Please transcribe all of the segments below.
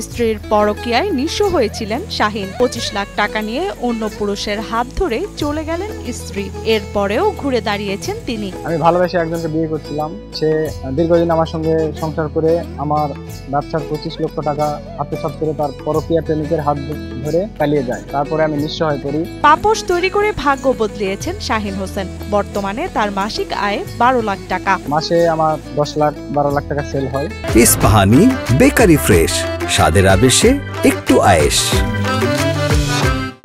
স্ত্রীর পরকীয়ায় নিঃস্ব হয়েছিলেন শাহিন। 25 লাখ টাকা নিয়ে অন্য পুরুষের হাত ধরে চলে গেলেন স্ত্রী। এরপরেও ঘুরে দাঁড়িয়েছেন তিনি। আমি ভালোবেসে একজনকে বিয়ে করছিলাম। সে দীর্ঘদিন আমার সঙ্গে সংসার করে আমার ব্যবসার 25 লক্ষ টাকা আত্মসাৎ করে তার পরকীয়া প্রেমিকের হাত ধরে পালিয়ে যায়। তারপরে আমি নিঃস্ব হয়ে পড়ি। পাপোশ তৈরি করে ভাগ্য বদলিয়েছেন শাহিন হোসেন। বর্তমানে তার মাসিক আয় 12 লাখ টাকা। মাসে আমার 10 লাখ 12 লাখ টাকা সেল হয়। ইস্পাহানি বেকারি ফ্রেশ, স্বাদের আবেশে একটু আয়েশ।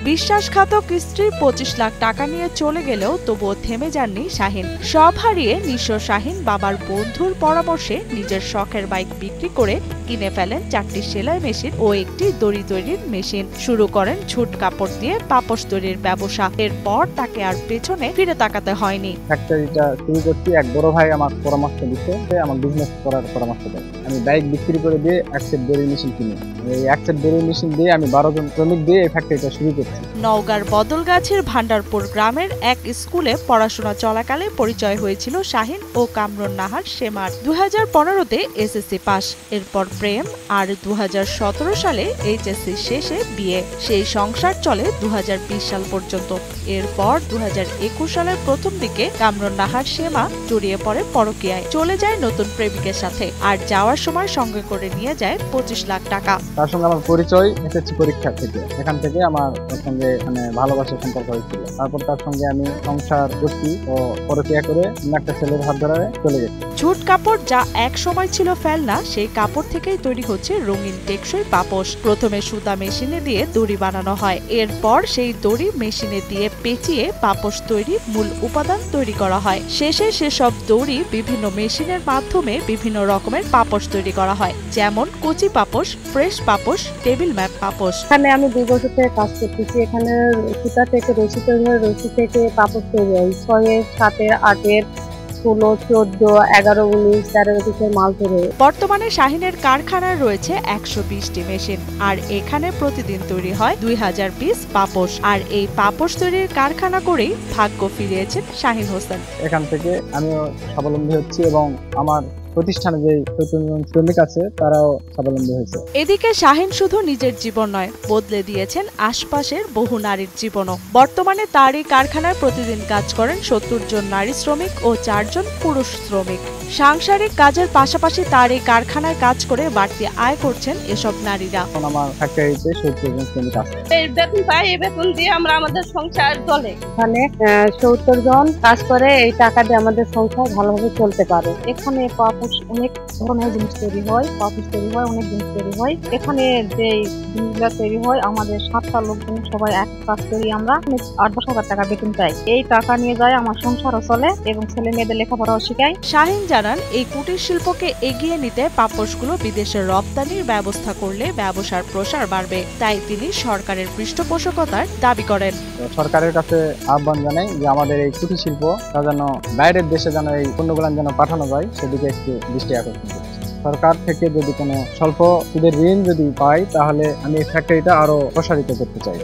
বিশ্বাসঘাতক স্ত্রী 25 লাখ টাকা নিয়ে চলে গেলেও তবুও থেমে যাননি শাহিন। সব হারিয়ে নিঃস্ব শাহিন বাবার বন্ধুর পরামর্শে নিজের শখের বাইক বিক্রি করে কিনে ফেলেন 4টি সেলাই মেশিন ও একটি দড়ি তৈরির মেশিন। শুরু করেন ঝুট কাপড় দিয়ে পাপোশ তৈরির ব্যবসা। এরপর তাকে আর পেছনে ফিরে তাকাতে হয়নি। ফ্যাক্টরিটা শুরু করছি, এক বড় ভাই আমার পরামর্শ দিচ্ছে, আমার বিজনেস করার পরামর্শ দেয়। আমি বাইক বিক্রি করে দিয়ে এক সেট দড়ি মেশিন কিনি। এই এক সেট দড়ি মেশিন দিয়ে আমি 12 জন শ্রমিক দিয়ে এই ফ্যাক্টরিটা শুরু করছি। নওগাঁর বদলগাছির ভান্ডারপুর গ্রামের এক স্কুলে পড়াশোনা চলাকালে পরিচয় হয়েছিল শাহিন ও কামরুন নাহার শেমার। 2015-তে এসএসসি পাস, এরপর প্রেম, আর 2017 সালে এইচএসসি শেষে বিয়ে। সেই সংসার চলে 2020 সাল পর্যন্ত। এরপর 2021 সালের প্রথম দিকে কামরুন নাহার শেমা জড়িয়ে পড়ে পরকীয়ায়। চলে যায় নতুন প্রেমিকের সাথে, আর যাওয়ার সময় সঙ্গে করে নিয়ে যায় 25 লাখ টাকা। তার সঙ্গে আমার পরিচয় এসএসসি পরীক্ষা থেকে। এখান থেকে আমার সঙ্গে ভালোবাসার সম্পর্ক হয়েছিল। তারপর তার সঙ্গে আমি সংসার করছি ও পরকীয়া করে একটা ছেলের হাত ধরে চলে গেছি। ঝুট কাপড় যা এক সময় ছিল ফেলনা, সেই কাপড় থেকেই তৈরি হচ্ছে রঙিন টেকসই পাপোশ। প্রথমে সুতা মেশিনে দিয়ে দড়ি বানানো হয়, এরপর সেই দড়ি মেশিনে দিয়ে পেঁচিয়ে পাপোশ তৈরি মূল উপাদান তৈরি করা হয়। শেষে সেসব দড়ি বিভিন্ন মেশিনের মাধ্যমে বিভিন্ন রকমের পাপোশ তৈরি করা হয়, যেমন কচি পাপোশ, ফ্রেশ পাপোশ, টেবিল ম্যাট পাপোশ। এখানে আমি 2 বছর থেকে কাজ করতেছি। এখানে সুতা থেকে রশি তৈরি হয়, রশি থেকে পাপোশ তৈরি হয়। 6-এর, 7-এর, 8-এর, 16, 14, 11, 19, 13 পিসের মাল তৈরি হয়। বর্তমানে শাহিনের কারখানায় রয়েছে 120টি মেশিন, আর এখানে প্রতিদিন তৈরি হয় 2000 পিস পাপোশ। আর এই পাপোশ তৈরির কারখানা করেই ভাগ্য ফিরিয়েছেন শাহিন হোসেন। এখান থেকে আমিও স্বাবলম্বী হচ্ছি এবং আমার প্রতিষ্ঠানে যে শ্রমিক আছে তারাও স্বাবলম্বী হয়েছে। এদিকে শাহিন শুধু নিজের জীবন নয়, বদলে দিয়েছেন আশপাশের বহু নারীর জীবনও। বর্তমানে তার এই কারখানায় প্রতিদিন কাজ করেন 70 জন নারী শ্রমিক ও 4 জন পুরুষ শ্রমিক। সাংসারিক কাজের পাশাপাশি তার এই কারখানায় কাজ করে বাড়তি আয় করছেন এসব নারীরা। এখন আমার ফ্যাক্টরিতে 70 জন শ্রমিক আছে। এই বেতন পাই, এই বেতন দিয়ে আমরা আমাদের সংসার চলে। এখানে 70 জন কাজ করে, এই টাকা দিয়ে আমাদের সংসার ভালোভাবে চলতে পারে। এখানে পাপোশ অনেক ধরনের জিনিস তৈরি হয়, পাপোশ তৈরি হয়, অনেক জিনিস তৈরি হয়। এখানে যে জিনিসগুলো তৈরি হয়, আমাদের 7টা লোকজন সবাই এক কাজ করি, আমরা 8-10 হাজার টাকা বেতন পাই। এই টাকা নিয়ে যায় আমার সংসারও চলে এবং ছেলে মেয়েদের লেখাপড়াও শেখায়। শাহিন জানান, এই কুটির শিল্পকে এগিয়ে নিতে পাপোশগুলো বিদেশে রপ্তানির ব্যবস্থা করলে ব্যবসার প্রসার বাড়বে। তাই তিনি সরকারের পৃষ্ঠপোষকতার দাবি করেন। সরকারের কাছে আহ্বান জানাই যে আমাদের এই কুটির শিল্প যেন বাইরের দেশে যেন এই পণ্যগুলো যেন পাঠানো যায়, সেদিকে একটু দৃষ্টি আকর্ষণ করছি। সরকার থেকে যদি কোনো স্বল্প সুদের ঋণ যদি পাই, তাহলে আমি এই ফ্যাক্টরিটা আরো প্রসারিত করতে চাই।